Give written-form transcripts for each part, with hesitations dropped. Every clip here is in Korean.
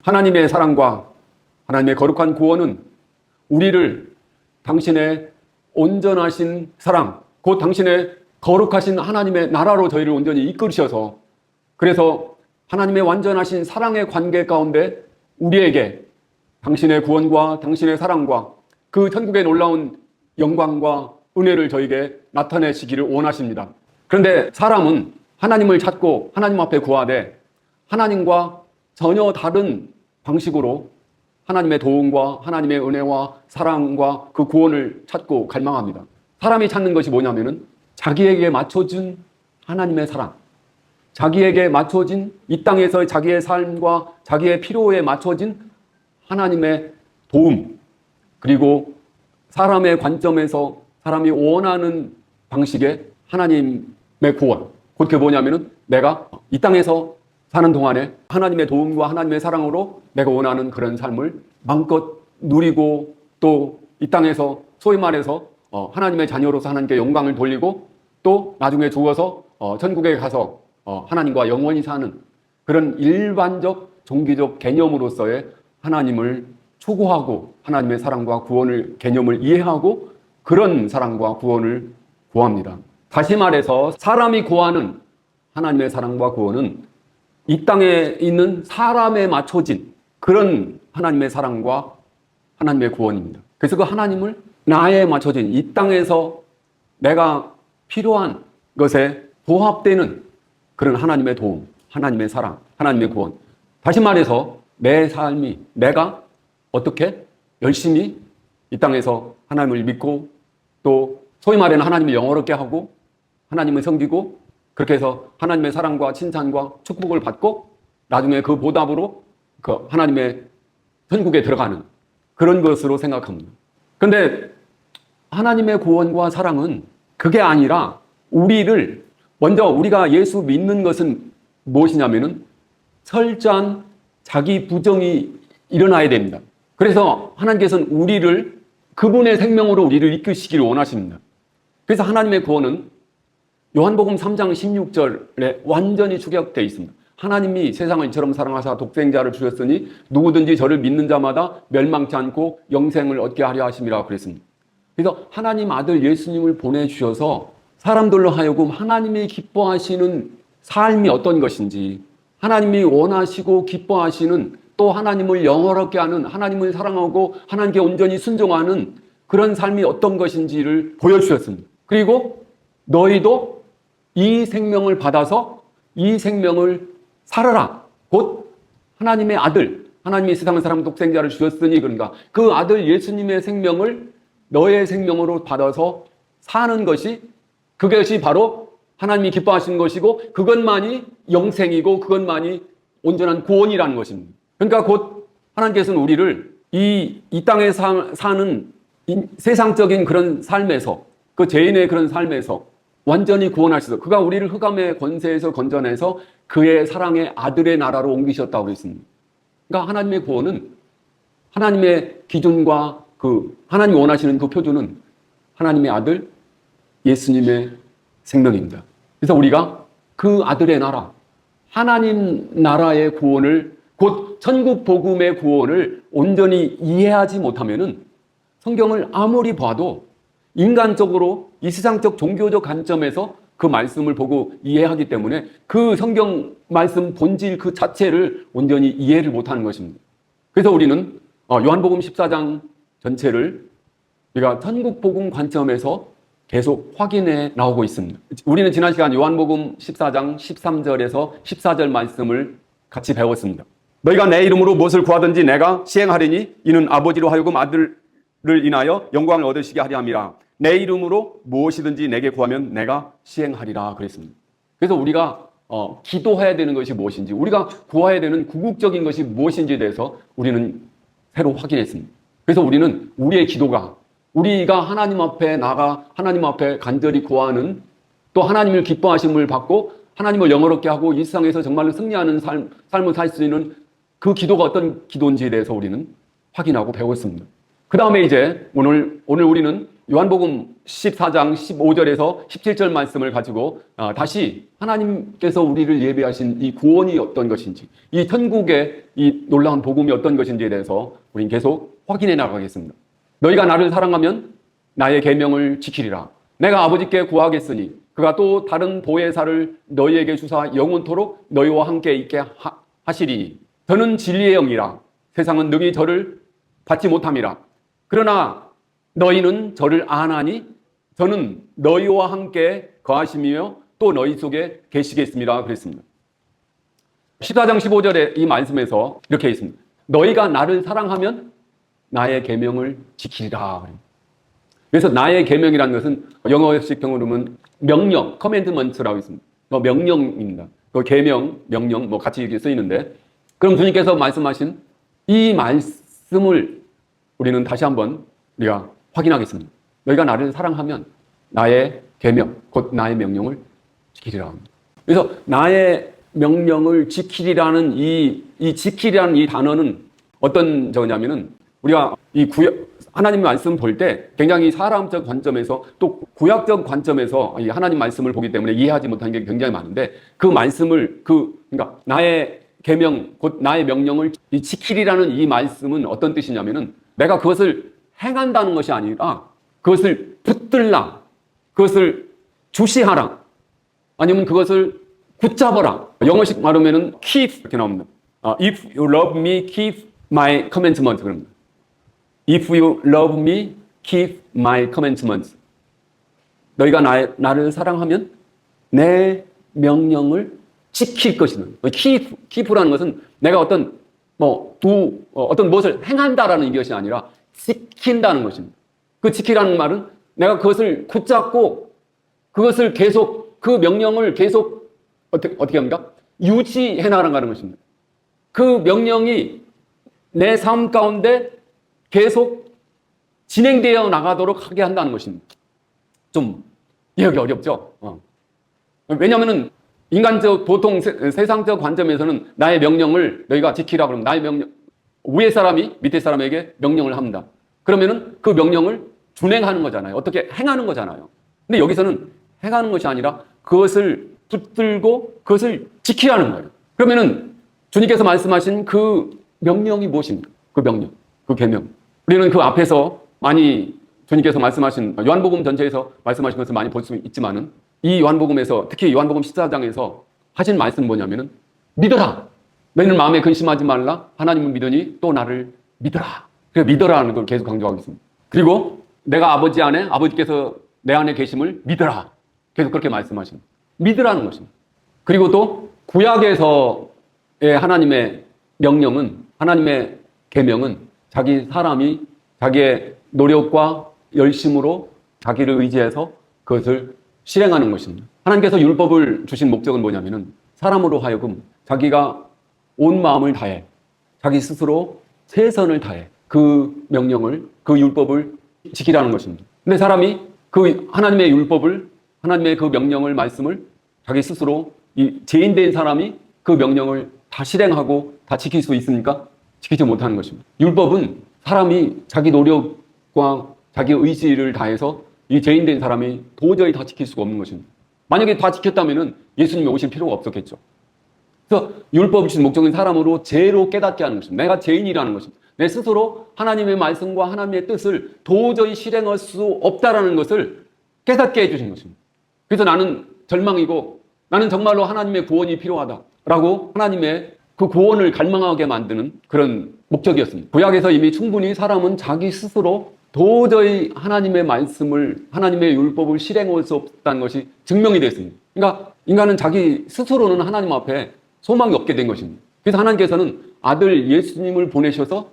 하나님의 사랑과 하나님의 거룩한 구원은 우리를 당신의 온전하신 사랑, 곧 당신의 거룩하신 하나님의 나라로 저희를 온전히 이끌으셔서, 그래서 하나님의 완전하신 사랑의 관계 가운데 우리에게 당신의 구원과 당신의 사랑과 그 천국의 놀라운 영광과 은혜를 저에게 나타내시기를 원하십니다. 그런데 사람은 하나님을 찾고 하나님 앞에 구하되 하나님과 전혀 다른 방식으로 하나님의 도움과 하나님의 은혜와 사랑과 그 구원을 찾고 갈망합니다. 사람이 찾는 것이 뭐냐면은 자기에게 맞춰진 하나님의 사랑, 자기에게 맞춰진 이 땅에서의 자기의 삶과 자기의 필요에 맞춰진 하나님의 도움, 그리고 사람의 관점에서 사람이 원하는 방식의 하나님의 구원. 그게 뭐냐면은 내가 이 땅에서 사는 동안에 하나님의 도움과 하나님의 사랑으로 내가 원하는 그런 삶을 마음껏 누리고, 또 이 땅에서 소위 말해서 하나님의 자녀로서 하나님께 영광을 돌리고, 또 나중에 죽어서 천국에 가서 하나님과 영원히 사는 그런 일반적 종교적 개념으로서의 하나님을 추구하고 하나님의 사랑과 구원을 개념을 이해하고 그런 사랑과 구원을 구합니다. 다시 말해서 사람이 구하는 하나님의 사랑과 구원은 이 땅에 있는 사람에 맞춰진 그런 하나님의 사랑과 하나님의 구원입니다. 그래서 그 하나님을 나에 맞춰진 이 땅에서 내가 필요한 것에 부합되는 그런 하나님의 도움, 하나님의 사랑, 하나님의 구원. 다시 말해서 내 삶이 내가 어떻게 열심히 이 땅에서 하나님을 믿고, 또 소위 말하는 하나님을 영어롭게 하고 하나님을 섬기고, 그렇게 해서 하나님의 사랑과 칭찬과 축복을 받고 나중에 그 보답으로 그 하나님의 천국에 들어가는 그런 것으로 생각합니다. 그런데 하나님의 구원과 사랑은 그게 아니라 우리를 먼저 우리가 예수 믿는 것은 무엇이냐면은 철저한 자기 부정이 일어나야 됩니다. 그래서 하나님께서는 우리를 그분의 생명으로 우리를 이끄시기를 원하십니다. 그래서 하나님의 구원은 요한복음 3장 16절에 완전히 축약되어 있습니다. 하나님이 세상을 이처럼 사랑하사 독생자를 주셨으니 누구든지 저를 믿는 자마다 멸망치 않고 영생을 얻게 하려 하심이라 그랬습니다. 그래서 하나님 아들 예수님을 보내주셔서 사람들로 하여금 하나님이 기뻐하시는 삶이 어떤 것인지, 하나님이 원하시고 기뻐하시는, 또 하나님을 영원하게 하는, 하나님을 사랑하고 하나님께 온전히 순종하는 그런 삶이 어떤 것인지를 보여주셨습니다. 그리고 너희도 이 생명을 받아서 이 생명을 살아라. 곧 하나님의 아들, 하나님이 세상을 사랑 독생자를 주셨으니, 그러니까 그 아들 예수님의 생명을 너의 생명으로 받아서 사는 것이, 그것이 바로 하나님이 기뻐하시는 것이고, 그것만이 영생이고 그것만이 온전한 구원이라는 것입니다. 그러니까 곧 하나님께서는 우리를 이 땅에 사는 세상적인 그런 삶에서, 그 죄인의 그런 삶에서 완전히 구원하셔서 그가 우리를 흑암의 권세에서 건져내서 그의 사랑의 아들의 나라로 옮기셨다고 했습니다. 그러니까 하나님의 구원은, 하나님의 기준과 그 하나님이 원하시는 그 표준은 하나님의 아들 예수님의 생명입니다. 그래서 우리가 그 아들의 나라, 하나님 나라의 구원을, 곧 천국 복음의 구원을 온전히 이해하지 못하면은 성경을 아무리 봐도 인간적으로 이 세상적 종교적 관점에서 그 말씀을 보고 이해하기 때문에 그 성경 말씀 본질 그 자체를 온전히 이해를 못하는 것입니다. 그래서 우리는 요한복음 14장 전체를 우리가 천국 복음 관점에서 계속 확인해 나오고 있습니다. 우리는 지난 시간 요한복음 14장 13절에서 14절 말씀을 같이 배웠습니다. 너희가 내 이름으로 무엇을 구하든지 내가 시행하리니 이는 아버지로 하여금 아들을 인하여 영광을 얻으시게 하려 함이라. 내 이름으로 무엇이든지 내게 구하면 내가 시행하리라 그랬습니다. 그래서 우리가 기도해야 되는 것이 무엇인지, 우리가 구해야 되는 궁극적인 것이 무엇인지에 대해서 우리는 새로 확인했습니다. 그래서 우리는 우리의 기도가, 우리가 하나님 앞에 나가 하나님 앞에 간절히 구하는, 또 하나님을 기뻐하심을 받고 하나님을 영어롭게 하고 이 세상에서 정말로 승리하는 삶을 살 수 있는 그 기도가 어떤 기도인지에 대해서 우리는 확인하고 배웠습니다. 그 다음에 이제 오늘 우리는 요한복음 14장 15절에서 17절 말씀을 가지고 다시 하나님께서 우리를 예배하신 이 구원이 어떤 것인지, 이 천국의 이 놀라운 복음이 어떤 것인지에 대해서 우리는 계속 확인해 나가겠습니다. 너희가 나를 사랑하면 나의 계명을 지키리라. 내가 아버지께 구하겠으니 그가 또 다른 보혜사를 너희에게 주사 영원토록 너희와 함께 있게 하시리니 저는 진리의 영이라. 세상은 능히 저를 받지 못함이라. 그러나 너희는 저를 아나니 저는 너희와 함께 거하시며 또 너희 속에 계시겠습니다. 그랬습니다. 14장 15절에 이 말씀에서 이렇게 있습니다. 너희가 나를 사랑하면 나의 계명을 지키리라. 그래서 나의 계명이라는 것은 영어식 경우로는 명령, 커맨드먼트라고 있습니다. 명령입니다. 그 계명, 명령 같이 이렇게 쓰이는데, 그럼 주님께서 말씀하신 이 말씀을 우리는 다시 한번 우리가 확인하겠습니다. 너희가 나를 사랑하면 나의 계명, 곧 나의 명령을 지키리라. 그래서 나의 명령을 지키리라는 이 지키리라는 이 단어는 어떤 저냐면은 우리가 이 하나님 말씀 볼 때 굉장히 사람적 관점에서 또 구약적 관점에서 이 하나님 말씀을 보기 때문에 이해하지 못하는 게 굉장히 많은데, 그 말씀을 그러니까 나의 계명, 곧 나의 명령을 지키리라는 이 말씀은 어떤 뜻이냐면은 내가 그것을 행한다는 것이 아니라 그것을 붙들라, 그것을 주시하라, 아니면 그것을 붙잡아라. 영어식 말하면은 keep 이렇게 나옵니다. If you love me, keep my commandments. 그럽니다. If you love me, keep my commandments. 너희가 나를 사랑하면 내 명령을 지킬 것이다. keep라는 것은 내가 어떤 무엇을 행한다라는 것이 아니라 지킨다는 것입니다. 그 지키라는 말은 내가 그것을 붙잡고 그것을 계속, 그 명령을 계속 어떻게 합니까? 유지해 나가는 것입니다. 그 명령이 내 삶 가운데 계속 진행되어 나가도록 하게 한다는 것입니다. 좀 이해하기 어렵죠? 왜냐하면 인간적, 보통 세상적 관점에서는 나의 명령을 너희가 지키라 그러면 나의 명령, 위에 사람이 밑에 사람에게 명령을 합니다. 그러면은 그 명령을 준행하는 거잖아요. 어떻게 행하는 거잖아요. 근데 여기서는 행하는 것이 아니라 그것을 붙들고 그것을 지키라는 거예요. 그러면은 주님께서 말씀하신 그 명령이 무엇입니까? 그 명령, 그 계명. 우리는 그 앞에서 많이 주님께서 말씀하신 요한복음 전체에서 말씀하신 것을 많이 볼 수 있지만은 이 요한복음에서, 특히 요한복음 14장에서 하신 말씀은 뭐냐면은 믿어라. 너희는 마음에 근심하지 말라. 하나님을 믿으니 또 나를 믿어라. 그래서 믿어라는 걸 계속 강조하고 있습니다. 그리고 내가 아버지 안에, 아버지께서 내 안에 계심을 믿어라. 계속 그렇게 말씀하십니다. 믿으라는 것입니다. 그리고 또 구약에서의 하나님의 명령은, 하나님의 계명은 사람이 자기의 노력과 열심으로 자기를 의지해서 그것을 실행하는 것입니다. 하나님께서 율법을 주신 목적은 뭐냐면은 사람으로 하여금 자기가 온 마음을 다해, 자기 스스로 최선을 다해 그 명령을, 그 율법을 지키라는 것입니다. 근데 사람이 그 하나님의 율법을, 하나님의 그 명령을, 말씀을 자기 스스로, 이 죄인된 사람이 그 명령을 다 실행하고 다 지킬 수 있습니까? 지키지 못하는 것입니다. 율법은 사람이 자기 노력과 자기 의지를 다해서 이 죄인된 사람이 도저히 다 지킬 수가 없는 것입니다. 만약에 다 지켰다면 예수님이 오실 필요가 없었겠죠. 그래서 율법을 주신 목적은 사람으로 죄로 깨닫게 하는 것입니다. 내가 죄인이라는 것입니다. 내 스스로 하나님의 말씀과 하나님의 뜻을 도저히 실행할 수 없다라는 것을 깨닫게 해주신 것입니다. 그래서 나는 절망이고 나는 정말로 하나님의 구원이 필요하다라고 하나님의 그 구원을 갈망하게 만드는 그런 목적이었습니다. 구약에서 이미 충분히 사람은 자기 스스로 도저히 하나님의 말씀을, 하나님의 율법을 실행할 수 없다는 것이 증명이 됐습니다. 그러니까 인간은 자기 스스로는 하나님 앞에 소망이 없게 된 것입니다. 그래서 하나님께서는 아들 예수님을 보내셔서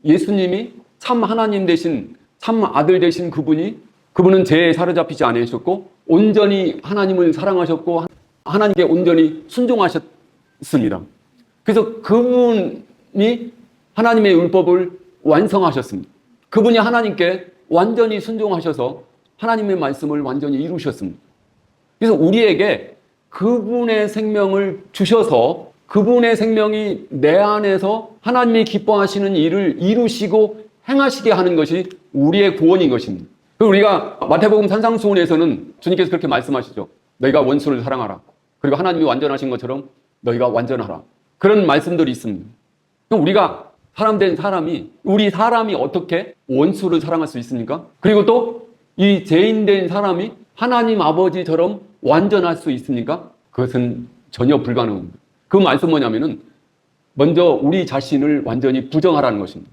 예수님이 참 하나님 되신, 참 아들 되신 그분은 죄에 사로잡히지 않으셨고 온전히 하나님을 사랑하셨고 하나님께 온전히 순종하셨습니다. 그래서 그분이 하나님의 율법을 완성하셨습니다. 그분이 하나님께 완전히 순종하셔서 하나님의 말씀을 완전히 이루셨습니다. 그래서 우리에게 그분의 생명을 주셔서 그분의 생명이 내 안에서 하나님이 기뻐하시는 일을 이루시고 행하시게 하는 것이 우리의 구원인 것입니다. 그리고 우리가 마태복음 산상수훈에서는 주님께서 그렇게 말씀하시죠. 너희가 원수를 사랑하라. 그리고 하나님이 완전하신 것처럼 너희가 완전하라. 그런 말씀들이 있습니다. 그럼 우리가 사람 된 사람이, 우리 사람이 어떻게 원수를 사랑할 수 있습니까? 그리고 또 이 죄인 된 사람이 하나님 아버지처럼 완전할 수 있습니까? 그것은 전혀 불가능합니다. 그 말씀 뭐냐면은 먼저 우리 자신을 완전히 부정하라는 것입니다.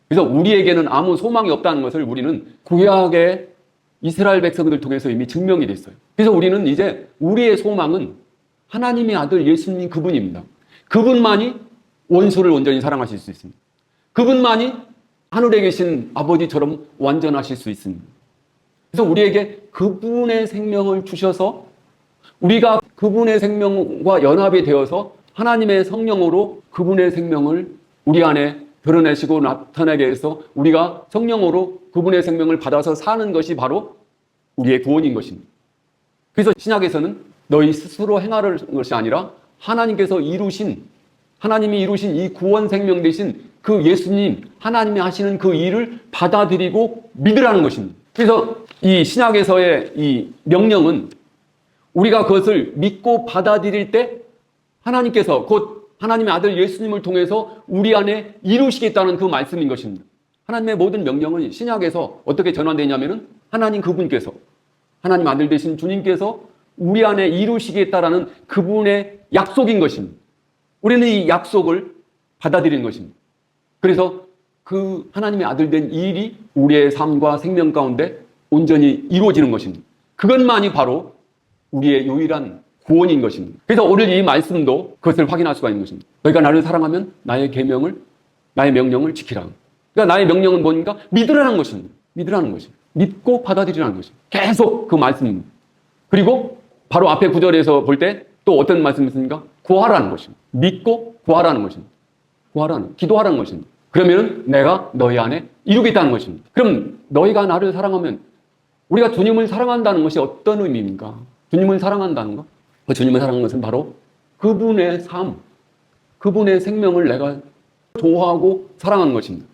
그래서 우리에게는 아무 소망이 없다는 것을 우리는 구약의 이스라엘 백성들 통해서 이미 증명이 됐어요. 그래서 우리는 이제 우리의 소망은 하나님의 아들 예수님 그분입니다. 그분만이 원수를 온전히 사랑하실 수 있습니다. 그분만이 하늘에 계신 아버지처럼 완전하실 수 있습니다. 그래서 우리에게 그분의 생명을 주셔서 우리가 그분의 생명과 연합이 되어서 하나님의 성령으로 그분의 생명을 우리 안에 드러내시고 나타나게 해서 우리가 성령으로 그분의 생명을 받아서 사는 것이 바로 우리의 구원인 것입니다. 그래서 신약에서는 너희 스스로 행하는 것이 아니라 하나님이 이루신 이 구원 생명 되신 그 예수님, 하나님이 하시는 그 일을 받아들이고 믿으라는 것입니다. 그래서 이 신약에서의 이 명령은 우리가 그것을 믿고 받아들일 때 하나님께서 곧 하나님의 아들 예수님을 통해서 우리 안에 이루시겠다는 그 말씀인 것입니다. 하나님의 모든 명령은 신약에서 어떻게 전환되냐면은 하나님 그분께서, 하나님 아들 되신 주님께서 우리 안에 이루시겠다라는 그분의 약속인 것입니다. 우리는 이 약속을 받아들이는 것입니다. 그래서 그 하나님의 아들 된 일이 우리의 삶과 생명 가운데 온전히 이루어지는 것입니다. 그것만이 바로 우리의 유일한 구원인 것입니다. 그래서 오늘 이 말씀도 그것을 확인할 수가 있는 것입니다. 너희가 나를 사랑하면 나의 명령을 지키라. 그러니까 나의 명령은 뭡니까? 믿으라는 것입니다. 믿으라는 것입니다. 믿고 받아들이라는 것입니다. 계속 그 말씀입니다. 그리고 바로 앞에 구절에서 볼 때 또 어떤 말씀이 있습니까? 구하라는 것입니다. 믿고 구하라는 것입니다. 기도하라는 것입니다. 그러면 내가 너희 안에 이루겠다는 것입니다. 그럼 너희가 나를 사랑하면 우리가 주님을 사랑한다는 것이 어떤 의미입니까? 주님을 사랑한다는 것? 주님을 사랑하는 것은 바로 그분의 삶, 그분의 생명을 내가 좋아하고 사랑하는 것입니다.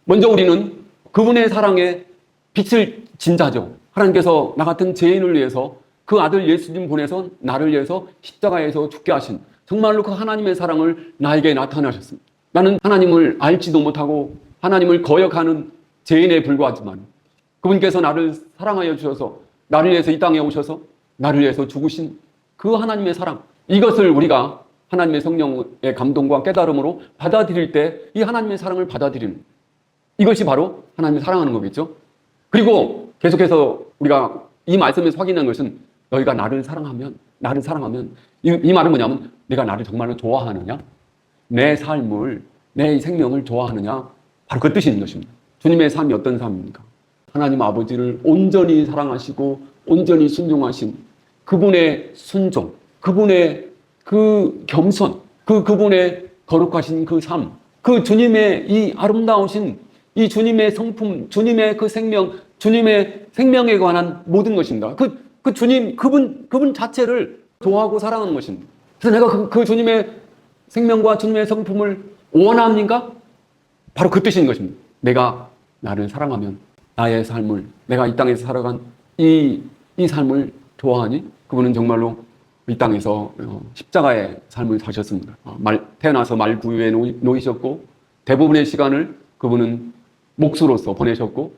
먼저 우리는 그분의 사랑에 빛을 진 자죠. 하나님께서 나 같은 죄인을 위해서 그 아들 예수님 보내서 나를 위해서 십자가에서 죽게 하신 정말로 그 하나님의 사랑을 나에게 나타나셨습니다. 나는 하나님을 알지도 못하고 하나님을 거역하는 죄인에 불과하지만 그분께서 나를 사랑하여 주셔서 나를 위해서 이 땅에 오셔서 나를 위해서 죽으신 그 하나님의 사랑, 이것을 우리가 하나님의 성령의 감동과 깨달음으로 받아들일 때 이 하나님의 사랑을 받아들이는 이것이 바로 하나님을 사랑하는 거겠죠. 그리고 계속해서 우리가 이 말씀에서 확인한 것은 너희가 나를 사랑하면 이 말은 뭐냐면 내가 나를 정말로 좋아하느냐, 내 삶을, 내 생명을 좋아하느냐, 바로 그 뜻이 있는 것입니다. 주님의 삶이 어떤 삶입니까? 하나님 아버지를 온전히 사랑하시고 온전히 순종하신 그분의 순종, 그분의 그 겸손, 그분의 거룩하신 그 삶, 그 주님의 이 아름다우신 이 주님의 성품, 주님의 그 생명, 주님의 생명에 관한 모든 것입니다. 그 주님, 그분 자체를 좋아하고 사랑하는 것입니다. 그래서 내가 그 주님의 생명과 주님의 성품을 원합니까? 바로 그 뜻인 것입니다. 내가 나를 사랑하면 나의 삶을, 내가 이 땅에서 살아간 이 삶을 좋아하니 그분은 정말로 이 땅에서 십자가의 삶을 사셨습니다. 태어나서 말구유에 놓이셨고 대부분의 시간을 그분은 목수로서 보내셨고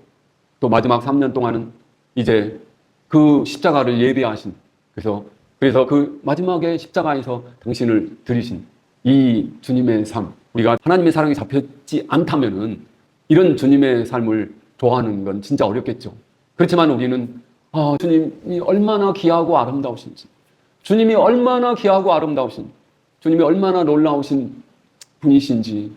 또 마지막 3년 동안은 이제 그 십자가를 예배하신 그래서 그 마지막에 십자가에서 당신을 들이신 이 주님의 삶, 우리가 하나님의 사랑이 잡혔지 않다면은 이런 주님의 삶을 좋아하는 건 진짜 어렵겠죠. 그렇지만 우리는 주님이 얼마나 귀하고 아름다우신지, 주님이 얼마나 귀하고 아름다우신, 주님이 얼마나 놀라우신 분이신지,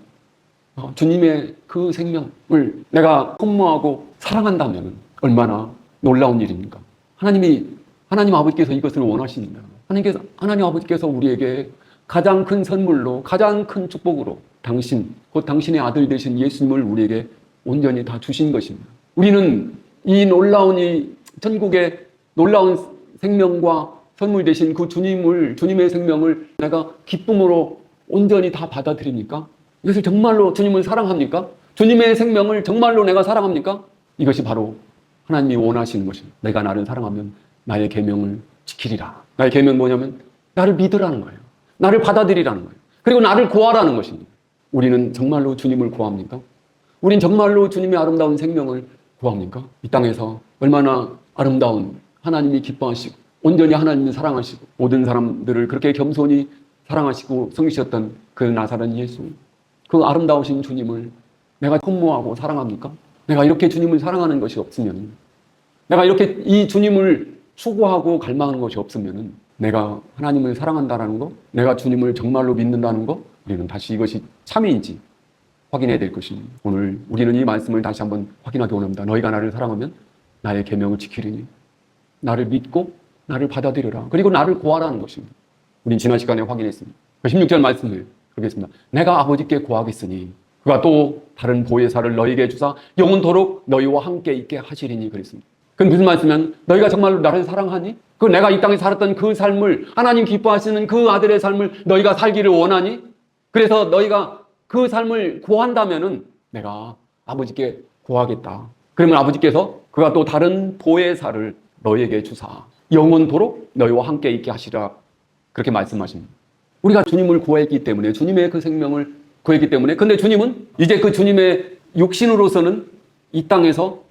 주님의 그 생명을 내가 흠모하고 사랑한다면 얼마나 놀라운 일입니까? 하나님 아버지께서 이것을 원하십니다. 하나님 아버지께서 우리에게 가장 큰 선물로, 가장 큰 축복으로 곧 당신의 아들 되신 예수님을 우리에게 온전히 다 주신 것입니다. 우리는 이 놀라운 이 천국의 놀라운 생명과 선물 되신 그 주님의 생명을 내가 기쁨으로 온전히 다 받아들입니까? 이것을 정말로 주님을 사랑합니까? 주님의 생명을 정말로 내가 사랑합니까? 이것이 바로 하나님이 원하시는 것입니다. 내가 나를 사랑하면 나의 계명을 지키리라. 나의 계명은 뭐냐면 나를 믿으라는 거예요. 나를 받아들이라는 거예요. 그리고 나를 구하라는 것입니다. 우리는 정말로 주님을 구합니까? 우린 정말로 주님의 아름다운 생명을 구합니까? 이 땅에서 얼마나 아름다운 하나님이 기뻐하시고 온전히 하나님을 사랑하시고 모든 사람들을 그렇게 겸손히 사랑하시고 섬기셨던 그 나사렛 예수, 그 아름다우신 주님을 내가 흠모하고 사랑합니까? 내가 이렇게 주님을 사랑하는 것이 없으면, 내가 이렇게 이 주님을 추구하고 갈망하는 것이 없으면 내가 하나님을 사랑한다는 거, 내가 주님을 정말로 믿는다는 거, 우리는 다시 이것이 참인지 확인해야 될 것입니다. 오늘 우리는 이 말씀을 다시 한번 확인하기 원합니다. 너희가 나를 사랑하면 나의 계명을 지키리니 나를 믿고 나를 받아들여라. 그리고 나를 구하라는 것입니다. 우린 지난 시간에 확인했습니다. 16절 말씀을 그러겠습니다. 내가 아버지께 구하겠으니 그가 또 다른 보혜사를 너희에게 주사 영원토록 너희와 함께 있게 하시리니 그랬습니다. 그건 무슨 말씀이면 너희가 정말로 나를 사랑하니? 그 내가 이 땅에 살았던 그 삶을, 하나님 기뻐하시는 그 아들의 삶을 너희가 살기를 원하니? 그래서 너희가 그 삶을 구한다면은 내가 아버지께 구하겠다. 그러면 아버지께서 그가 또 다른 보혜사를 너희에게 주사 영원토록 너희와 함께 있게 하시라. 그렇게 말씀하십니다. 우리가 주님을 구했기 때문에, 주님의 그 생명을 구했기 때문에, 근데 주님은 이제 그 주님의 육신으로서는 이 땅에서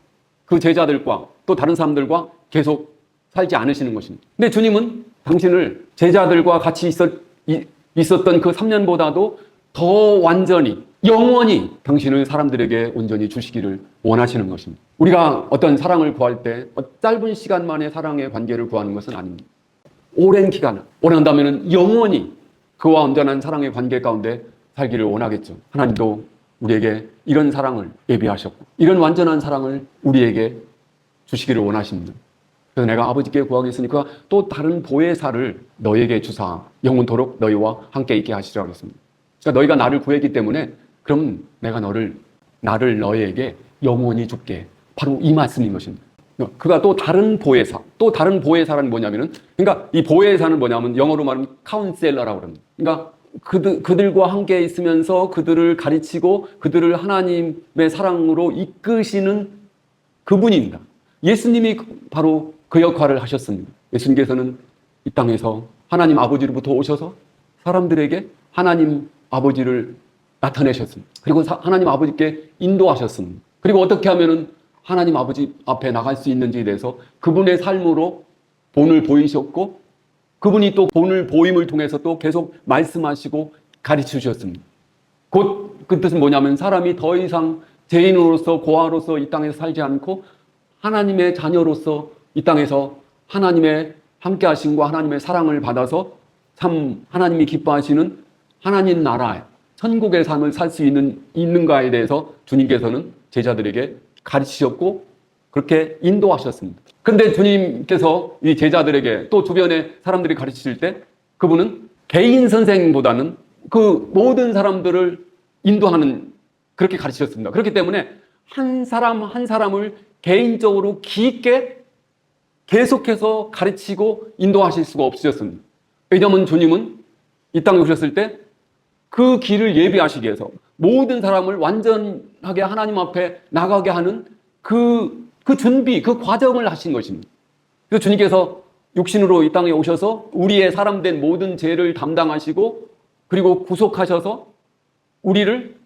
그 제자들과 또 다른 사람들과 계속 살지 않으시는 것입니다. 근데 주님은 당신을 제자들과 같이 있었던 그 3년보다도 더 완전히, 영원히 당신을 사람들에게 온전히 주시기를 원하시는 것입니다. 우리가 어떤 사랑을 구할 때 짧은 시간 만에 사랑의 관계를 구하는 것은 아닙니다. 오랜 기간, 원한다면 영원히 그와 온전한 사랑의 관계 가운데 살기를 원하겠죠. 하나님도 우리에게 이런 사랑을 예비하셨고 이런 완전한 사랑을 우리에게 주시기를 원하십니다. 그래서 내가 아버지께 구하겠으니까 또 다른 보혜사를 너희에게 주사 영원토록 너희와 함께 있게 하시라고 했습니다. 그러니까 너희가 나를 구했기 때문에 그럼 내가 나를 너희에게 영원히 줄게. 바로 이 말씀인 것입니다. 그가 또 다른 보혜사, 또 다른 보혜사는 뭐냐면은, 그러니까 이 보혜사는 뭐냐면 영어로 말하면 카운셀러라고 합니다. 그러니까 그들과 함께 있으면서 그들을 가르치고 그들을 하나님의 사랑으로 이끄시는 그분입니다. 예수님이 바로 그 역할을 하셨습니다. 예수님께서는 이 땅에서 하나님 아버지로부터 오셔서 사람들에게 하나님 아버지를 나타내셨습니다. 그리고 하나님 아버지께 인도하셨습니다. 그리고 어떻게 하면은 하나님 아버지 앞에 나갈 수 있는지에 대해서 그분의 삶으로 본을 보이셨고 그분이 또 본을 보임을 통해서 또 계속 말씀하시고 가르쳐 주셨습니다. 곧 그 뜻은 뭐냐면 사람이 더 이상 죄인으로서 고아로서 이 땅에서 살지 않고 하나님의 자녀로서 이 땅에서 하나님의 함께 하심과 하나님의 사랑을 받아서 참 하나님이 기뻐하시는 하나님 나라에 천국의 삶을 살 수 있는가에 대해서 주님께서는 제자들에게 가르치셨고 그렇게 인도하셨습니다. 그런데 주님께서 이 제자들에게 또 주변의 사람들이 가르치실 때 그분은 개인 선생보다는 그 모든 사람들을 인도하는 그렇게 가르치셨습니다. 그렇기 때문에 한 사람 한 사람을 개인적으로 깊게 계속해서 가르치고 인도하실 수가 없으셨습니다. 왜냐하면 주님은 이 땅에 오셨을 때 그 길을 예비하시기 위해서 모든 사람을 완전하게 하나님 앞에 나가게 하는 그 준비, 그 과정을 하신 것입니다. 그래서 주님께서 육신으로 이 땅에 오셔서 우리의 사람된 모든 죄를 담당하시고 그리고 구속하셔서 우리를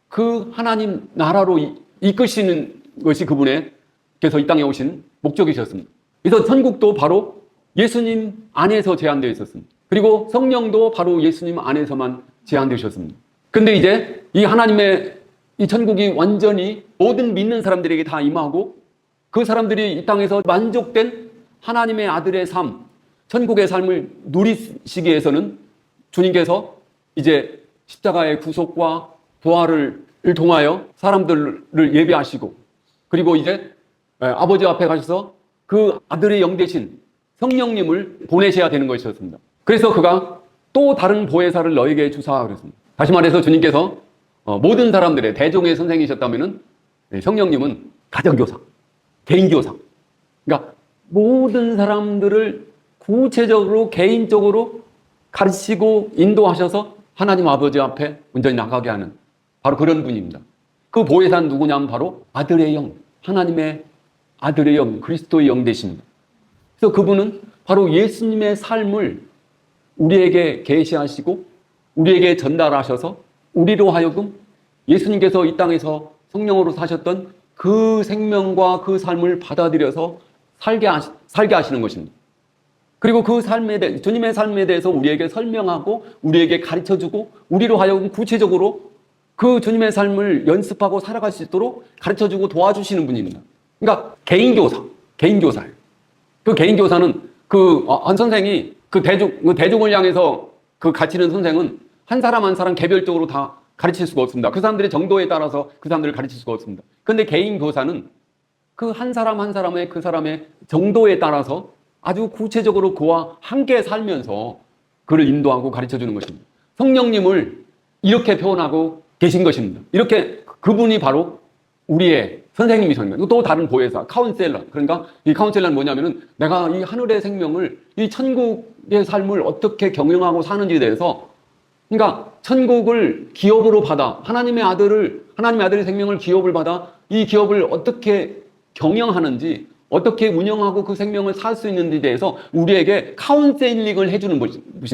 그 하나님 나라로 이끄시는 것이 그분께서 이 땅에 오신 목적이셨습니다. 그래서 천국도 바로 예수님 안에서 제한되어 있었습니다. 그리고 성령도 바로 예수님 안에서만 제한되셨습니다. 근데 이제 이 하나님의 이 천국이 완전히 모든 믿는 사람들에게 다 임하고 그 사람들이 이 땅에서 만족된 하나님의 아들의 삶, 천국의 삶을 누리시기 위해서는 주님께서 이제 십자가의 구속과 부활을 통하여 사람들을 예비하시고 그리고 이제 아버지 앞에 가셔서 그 아들의 영 되신 성령님을 보내셔야 되는 것이었습니다. 그래서 그가 또 다른 보혜사를 너에게 주사 그랬습니다. 다시 말해서 주님께서 모든 사람들의 대종의 선생이셨다면은 성령님은 가정교사, 개인교사. 그러니까 모든 사람들을 구체적으로 개인적으로 가르치고 인도하셔서 하나님 아버지 앞에 온전히 나가게 하는 바로 그런 분입니다. 그 보혜사는 누구냐면 바로 아들의 영, 하나님의 아들의 영, 그리스도의 영 되십니다. 그래서 그분은 바로 예수님의 삶을 우리에게 계시하시고 우리에게 전달하셔서 우리로 하여금 예수님께서 이 땅에서 성령으로 사셨던 그 생명과 그 삶을 받아들여서 살게 하시는 것입니다. 그리고 그 주님의 삶에 대해서 우리에게 설명하고 우리에게 가르쳐주고 우리로 하여금 구체적으로 그 주님의 삶을 연습하고 살아갈 수 있도록 가르쳐주고 도와주시는 분입니다. 그러니까 개인교사예요. 그 개인교사는 한 선생이 그 대중을 향해서 그 가르치는 선생은 한 사람 한 사람 개별적으로 다 가르칠 수가 없습니다. 그 사람들의 정도에 따라서 그 사람들을 가르칠 수가 없습니다. 그런데 개인교사는 그 한 사람 한 사람의 그 사람의 정도에 따라서 아주 구체적으로 그와 함께 살면서 그를 인도하고 가르쳐주는 것입니다. 성령님을 이렇게 표현하고 계신 것입니다. 이렇게 그분이 바로 우리의 선생님이십니다. 또 다른 보혜사, 카운셀러. 그러니까 이 카운셀러는 뭐냐면은 내가 이 하늘의 생명을, 이 천국의 삶을 어떻게 경영하고 사는지에 대해서, 그러니까 천국을 기업으로 받아, 하나님의 아들의 생명을 기업을 받아 이 기업을 어떻게 경영하는지, 어떻게 운영하고 그 생명을 살 수 있는지에 대해서 우리에게 카운셀링을 해주는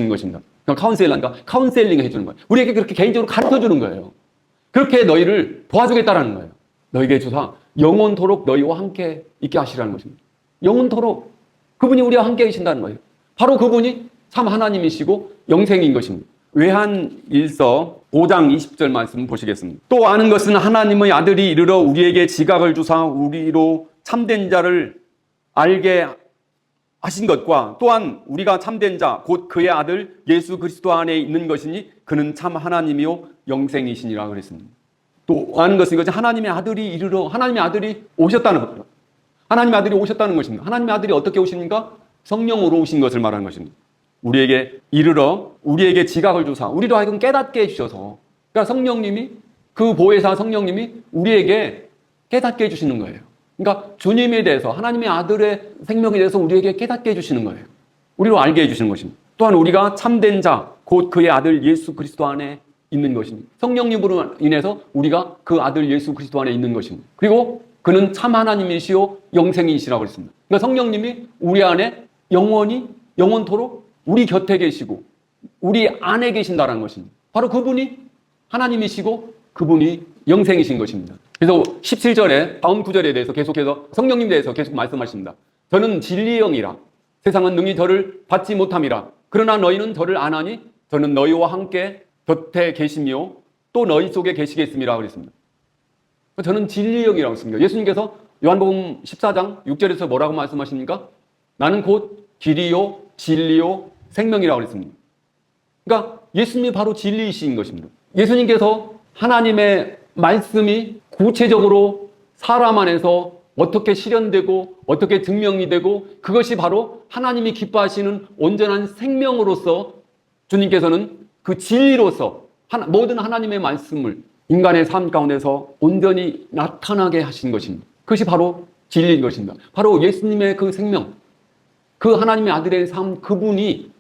것입니다. 그러니까 카운셀링을 해주는 거예요. 우리에게 그렇게 개인적으로 가르쳐 주는 거예요. 그렇게 너희를 도와주겠다라는 거예요. 너희에게 주사 영원토록 너희와 함께 있게 하시라는 것입니다. 영원토록 그분이 우리와 함께 계신다는 거예요. 바로 그분이 참 하나님이시고 영생인 것입니다. 외한일서 5장 20절 말씀 보시겠습니다. 또 아는 것은 하나님의 아들이 이르러 우리에게 지각을 주사 우리로 참된 자를 알게 하신 것과 또한 우리가 참된 자 곧 그의 아들 예수 그리스도 안에 있는 것이니 그는 참 하나님이요 영생이시니라 그랬습니다. 또 아는 것은 이것이 하나님의 아들이 이르러 하나님의 아들이 오셨다는 겁니다. 하나님의 아들이 오셨다는 것입니다. 하나님의 아들이 어떻게 오십니까? 성령으로 오신 것을 말하는 것입니다. 우리에게 이르러 우리에게 지각을 주사 우리로 하여금 깨닫게 해주셔서, 그러니까 성령님이, 그 보혜사 성령님이 우리에게 깨닫게 해주시는 거예요. 그러니까 주님에 대해서, 하나님의 아들의 생명에 대해서 우리에게 깨닫게 해주시는 거예요. 우리로 알게 해주시는 것입니다. 또한 우리가 참된 자 곧 그의 아들 예수 그리스도 안에 있는 것입니다. 성령님으로 인해서 우리가 그 아들 예수 그리스도 안에 있는 것입니다. 그리고 그는 참 하나님이시요 영생이시라고 했습니다. 그러니까 성령님이 우리 안에 영원토록 우리 곁에 계시고 우리 안에 계신다는 것입니다. 바로 그분이 하나님이시고 그분이 영생이신 것입니다. 그래서 17절에 다음 구절에 대해서 계속해서 성령님에 대해서 계속 말씀하십니다. 저는 진리의 영이라 세상은 능히 저를 받지 못함이라 그러나 너희는 저를 아나니 저는 너희와 함께 곁에 계시며 또 너희 속에 계시겠습니다 그랬습니다. 저는 진리의 영이라고 했습니다. 예수님께서 요한복음 14장 6절에서 뭐라고 말씀하십니까? 나는 곧 길이요 진리요 생명이라고 그랬습니다. 그러니까 예수님이 바로 진리이신 것입니다. 예수님께서 하나님의 말씀이 구체적으로 사람 안에서 어떻게 실현되고 어떻게 증명이 되고 그것이 바로 하나님이 기뻐하시는 온전한 생명으로서 주님께서는 그 진리로서 모든 하나님의 말씀을 인간의 삶 가운데서 온전히 나타나게 하신 것입니다. 그것이 바로 진리인 것입니다. 바로 예수님의 그 생명, 그 하나님의 아들의 삶, 그분이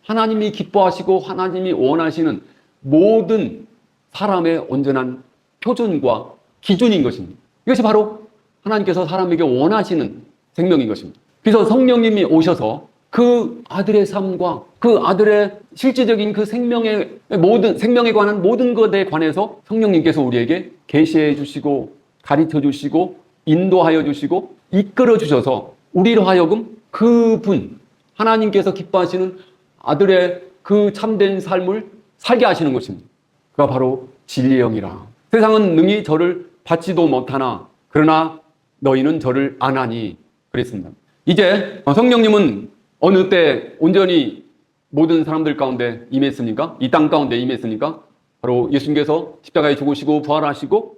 하나님이 기뻐하시고 하나님이 원하시는 모든 사람의 온전한 표준과 기준인 것입니다. 이것이 바로 하나님께서 사람에게 원하시는 생명인 것입니다. 그래서 성령님이 오셔서 그 아들의 삶과 그 아들의 실제적인 그 생명에 관한 모든 것에 관해서 성령님께서 우리에게 계시해 주시고 가르쳐 주시고 인도하여 주시고 이끌어 주셔서 우리로 하여금 그분 하나님께서 기뻐하시는 아들의 그 참된 삶을 살게 하시는 것입니다. 그가 바로 진리의 영이라. 세상은 능히 저를 받지도 못하나 그러나 너희는 저를 아나니 그랬습니다. 이제 성령님은 어느 때 온전히 모든 사람들 가운데 임했습니까? 이 땅 가운데 임했습니까? 바로 예수님께서 십자가에 죽으시고 부활하시고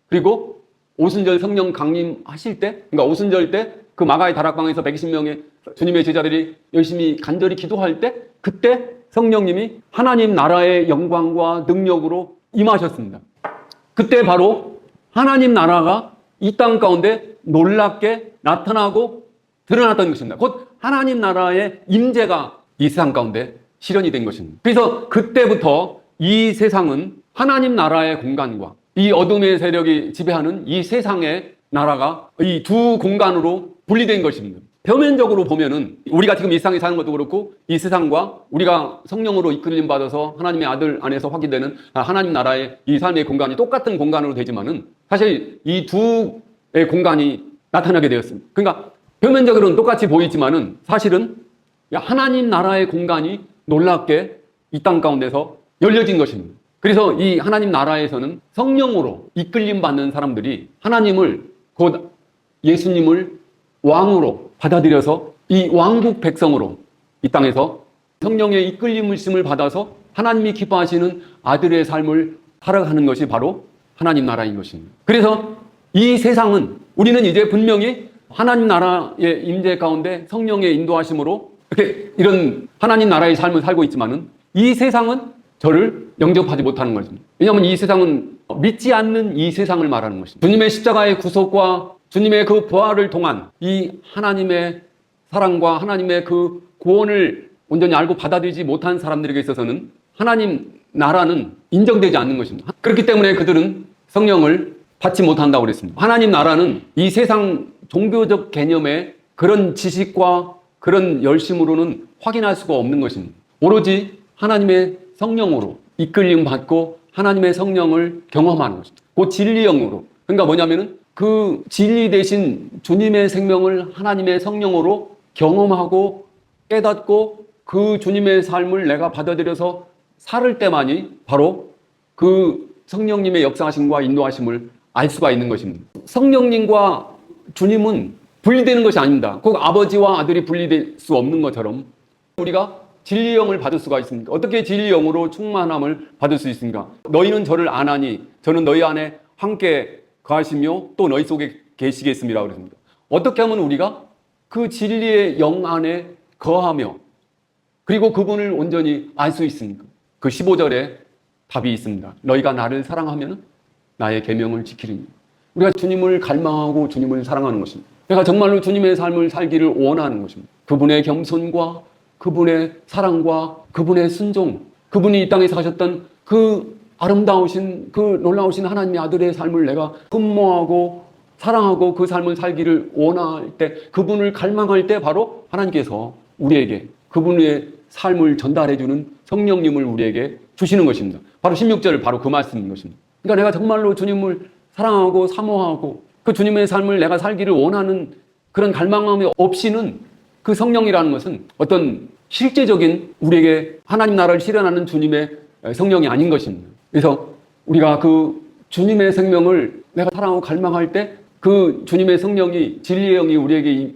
그리고 오순절 성령 강림하실 때, 그러니까 오순절 때 그 마가의 다락방에서 120명의 주님의 제자들이 열심히 간절히 기도할 때 그때 성령님이 하나님 나라의 영광과 능력으로 임하셨습니다. 그때 바로 하나님 나라가 이 땅 가운데 놀랍게 나타나고 드러났던 것입니다. 곧 하나님 나라의 임재가 이 세상 가운데 실현이 된 것입니다. 그래서 그때부터 이 세상은 하나님 나라의 공간과 이 어둠의 세력이 지배하는 이 세상의 나라가 이 두 공간으로 분리된 것입니다. 표면적으로 보면은 우리가 지금 이 세상에 사는 것도 그렇고 이 세상과 우리가 성령으로 이끌림 받아서 하나님의 아들 안에서 확인되는 하나님 나라의 이 삶의 공간이 똑같은 공간으로 되지만은 사실 이 두의 공간이 나타나게 되었습니다. 그러니까 표면적으로는 똑같이 보이지만은 사실은 하나님 나라의 공간이 놀랍게 이 땅 가운데서 열려진 것입니다. 그래서 이 하나님 나라에서는 성령으로 이끌림 받는 사람들이 하나님을 곧 예수님을 왕으로 받아들여서 이 왕국 백성으로 이 땅에서 성령의 이끌림을 받아서 하나님이 기뻐하시는 아들의 삶을 살아가는 것이 바로 하나님 나라인 것입니다. 그래서 이 세상은 우리는 이제 분명히 하나님 나라의 임재 가운데 성령의 인도하심으로 이렇게 이런 하나님 나라의 삶을 살고 있지만은 이 세상은 저를 영접하지 못하는 것입니다. 왜냐하면 이 세상은 믿지 않는 이 세상을 말하는 것입니다. 주님의 십자가의 구속과 주님의 그 부활을 통한 이 하나님의 사랑과 하나님의 그 구원을 온전히 알고 받아들이지 못한 사람들에게 있어서는 하나님 나라는 인정되지 않는 것입니다. 그렇기 때문에 그들은 성령을 받지 못한다고 그랬습니다. 하나님 나라는 이 세상 종교적 개념의 그런 지식과 그런 열심으로는 확인할 수가 없는 것입니다. 오로지 하나님의 성령으로 이끌림 받고 하나님의 성령을 경험하는 것입니다. 그 진리 영으로. 그러니까 뭐냐면은 그 진리 대신 주님의 생명을 하나님의 성령으로 경험하고 깨닫고 그 주님의 삶을 내가 받아들여서 살을 때만이 바로 그 성령님의 역사하심과 인도하심을 알 수가 있는 것입니다. 성령님과 주님은 분리되는 것이 아닙니다. 꼭 아버지와 아들이 분리될 수 없는 것처럼 우리가 진리 영을 받을 수가 있습니까? 어떻게 진리 영으로 충만함을 받을 수 있습니까? 너희는 저를 아나니 저는 너희 안에 함께 거하시며 또 너희 속에 계시겠습니다. 그랬습니다. 어떻게 하면 우리가 그 진리의 영 안에 거하며 그리고 그분을 온전히 알 수 있습니까? 그 15절에 답이 있습니다. 너희가 나를 사랑하면 나의 계명을 지키리니. 우리가 주님을 갈망하고 주님을 사랑하는 것입니다. 내가 정말로 주님의 삶을 살기를 원하는 것입니다. 그분의 겸손과 그분의 사랑과 그분의 순종, 그분이 이 땅에 사셨던 그 아름다우신 그 놀라우신 하나님의 아들의 삶을 내가 흠모하고 사랑하고 그 삶을 살기를 원할 때, 그분을 갈망할 때 바로 하나님께서 우리에게 그분의 삶을 전달해주는 성령님을 우리에게 주시는 것입니다. 바로 16절 바로 그 말씀인 것입니다. 그러니까 내가 정말로 주님을 사랑하고 사모하고 그 주님의 삶을 내가 살기를 원하는 그런 갈망함이 없이는 그 성령이라는 것은 어떤 실제적인 우리에게 하나님 나라를 실현하는 주님의 성령이 아닌 것입니다. 그래서 우리가 그 주님의 생명을 내가 사랑하고 갈망할 때 그 주님의 성령이 진리의 영이 우리에게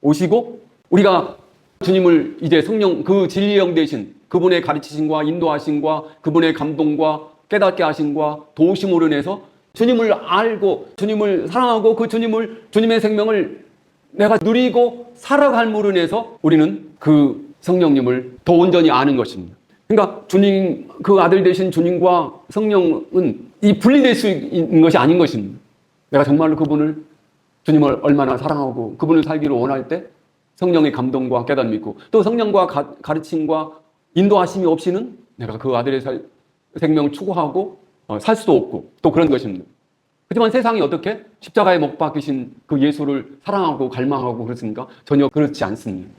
오시고 우리가 주님을 이제 성령 그 진리의 영 대신 그분의 가르치심과 인도하심과 그분의 감동과 깨닫게 하심과 도우심으로 인해서 주님을 알고 주님을 사랑하고 그 주님의 생명을 내가 누리고 살아갈므로 인해서 우리는 그 성령님을 더 온전히 아는 것입니다. 그러니까 주님, 그 아들 되신 주님과 성령은 이 분리될 수 있는 것이 아닌 것입니다. 내가 정말로 주님을 얼마나 사랑하고 그분을 살기를 원할 때 성령의 감동과 깨달음이 있고 또 성령과 가르침과 인도하심이 없이는 내가 그 아들의 생명을 추구하고 살 수도 없고 또 그런 것입니다. 하지만 세상이 어떻게 십자가에 못 박히신 그 예수를 사랑하고 갈망하고 그렇습니까? 전혀 그렇지 않습니다.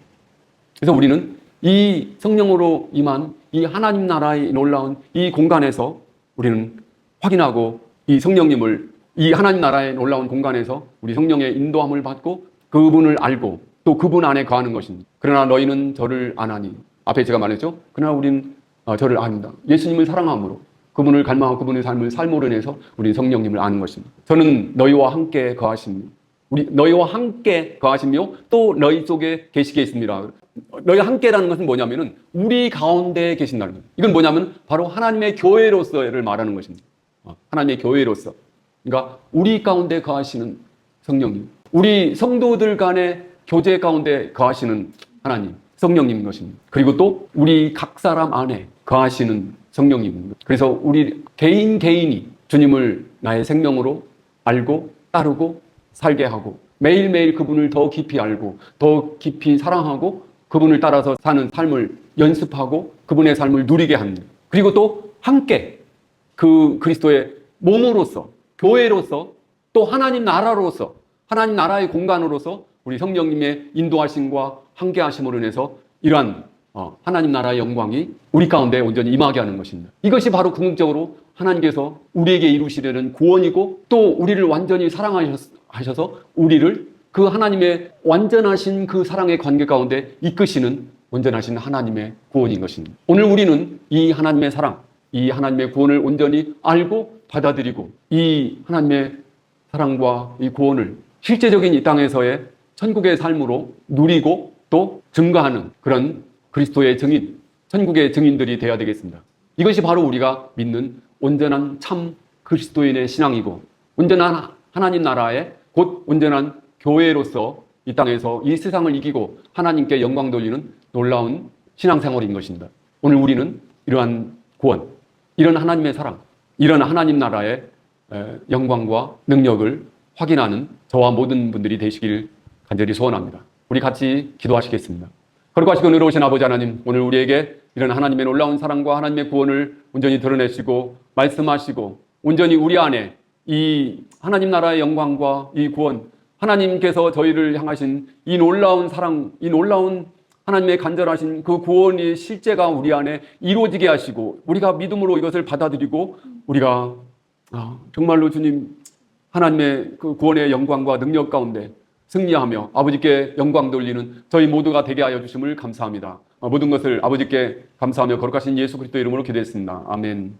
그래서 우리는 이 성령으로 임한 이 하나님 나라의 놀라운 이 공간에서 우리는 확인하고 이 성령님을 이 하나님 나라의 놀라운 공간에서 우리 성령의 인도함을 받고 그분을 알고 또 그분 안에 거하는 것입니다. 그러나 너희는 저를 아나니 앞에 제가 말했죠. 그러나 우리는 저를 안다. 예수님을 사랑함으로 그분을 갈망하고 그분의 삶을 삶으로 인해서 우리 성령님을 아는 것입니다. 저는 너희와 함께 거하시며 너희와 함께 거하시며 또 너희 속에 계시게 있습니다. 너희 함께라는 것은 뭐냐면은 우리 가운데 계신다는 거예요. 이건 뭐냐면 바로 하나님의 교회로서를 말하는 것입니다. 하나님의 교회로서. 그러니까 우리 가운데 거하시는 성령님, 우리 성도들 간의 교제 가운데 거하시는 하나님, 성령님인 것입니다. 그리고 또 우리 각 사람 안에 거하시는 성령님입니다. 그래서 우리 개인이 주님을 나의 생명으로 알고 따르고 살게 하고 매일매일 그분을 더 깊이 알고 더 깊이 사랑하고 그분을 따라서 사는 삶을 연습하고 그분의 삶을 누리게 합니다. 그리고 또 함께 그 그리스도의 몸으로서 교회로서 또 하나님 나라로서, 하나님 나라의 공간으로서 우리 성령님의 인도하심과 함께하심으로 인해서 이러한 하나님 나라의 영광이 우리 가운데 온전히 임하게 하는 것입니다. 이것이 바로 궁극적으로 하나님께서 우리에게 이루시려는 구원이고, 또 우리를 완전히 사랑하셔서 우리를 그 하나님의 완전하신 그 사랑의 관계 가운데 이끄시는 온전하신 하나님의 구원인 것입니다. 오늘 우리는 이 하나님의 사랑, 이 하나님의 구원을 온전히 알고 받아들이고, 이 하나님의 사랑과 이 구원을 실제적인 이 땅에서의 천국의 삶으로 누리고 또 증거하는 그런 그리스도의 증인, 천국의 증인들이 되어야 되겠습니다. 이것이 바로 우리가 믿는 온전한 참 그리스도인의 신앙이고, 온전한 하나님 나라의 곧 온전한 교회로서 이 땅에서 이 세상을 이기고 하나님께 영광 돌리는 놀라운 신앙생활인 것입니다. 오늘 우리는 이러한 구원, 이런 하나님의 사랑, 이런 하나님 나라의 영광과 능력을 확인하는 저와 모든 분들이 되시길 간절히 소원합니다. 우리 같이 기도하시겠습니다. 거룩하시고 의로우신 아버지 하나님, 오늘 우리에게 이런 하나님의 놀라운 사랑과 하나님의 구원을 온전히 드러내시고 말씀하시고, 온전히 우리 안에 이 하나님 나라의 영광과 이 구원, 하나님께서 저희를 향하신 이 놀라운 사랑, 이 놀라운 하나님의 간절하신 그 구원의 실제가 우리 안에 이루어지게 하시고, 우리가 믿음으로 이것을 받아들이고, 우리가 정말로 주님 하나님의 그 구원의 영광과 능력 가운데 승리하며 아버지께 영광 돌리는 저희 모두가 되게 하여 주심을 감사합니다. 모든 것을 아버지께 감사하며 거룩하신 예수 그리스도 이름으로 기도했습니다. 아멘.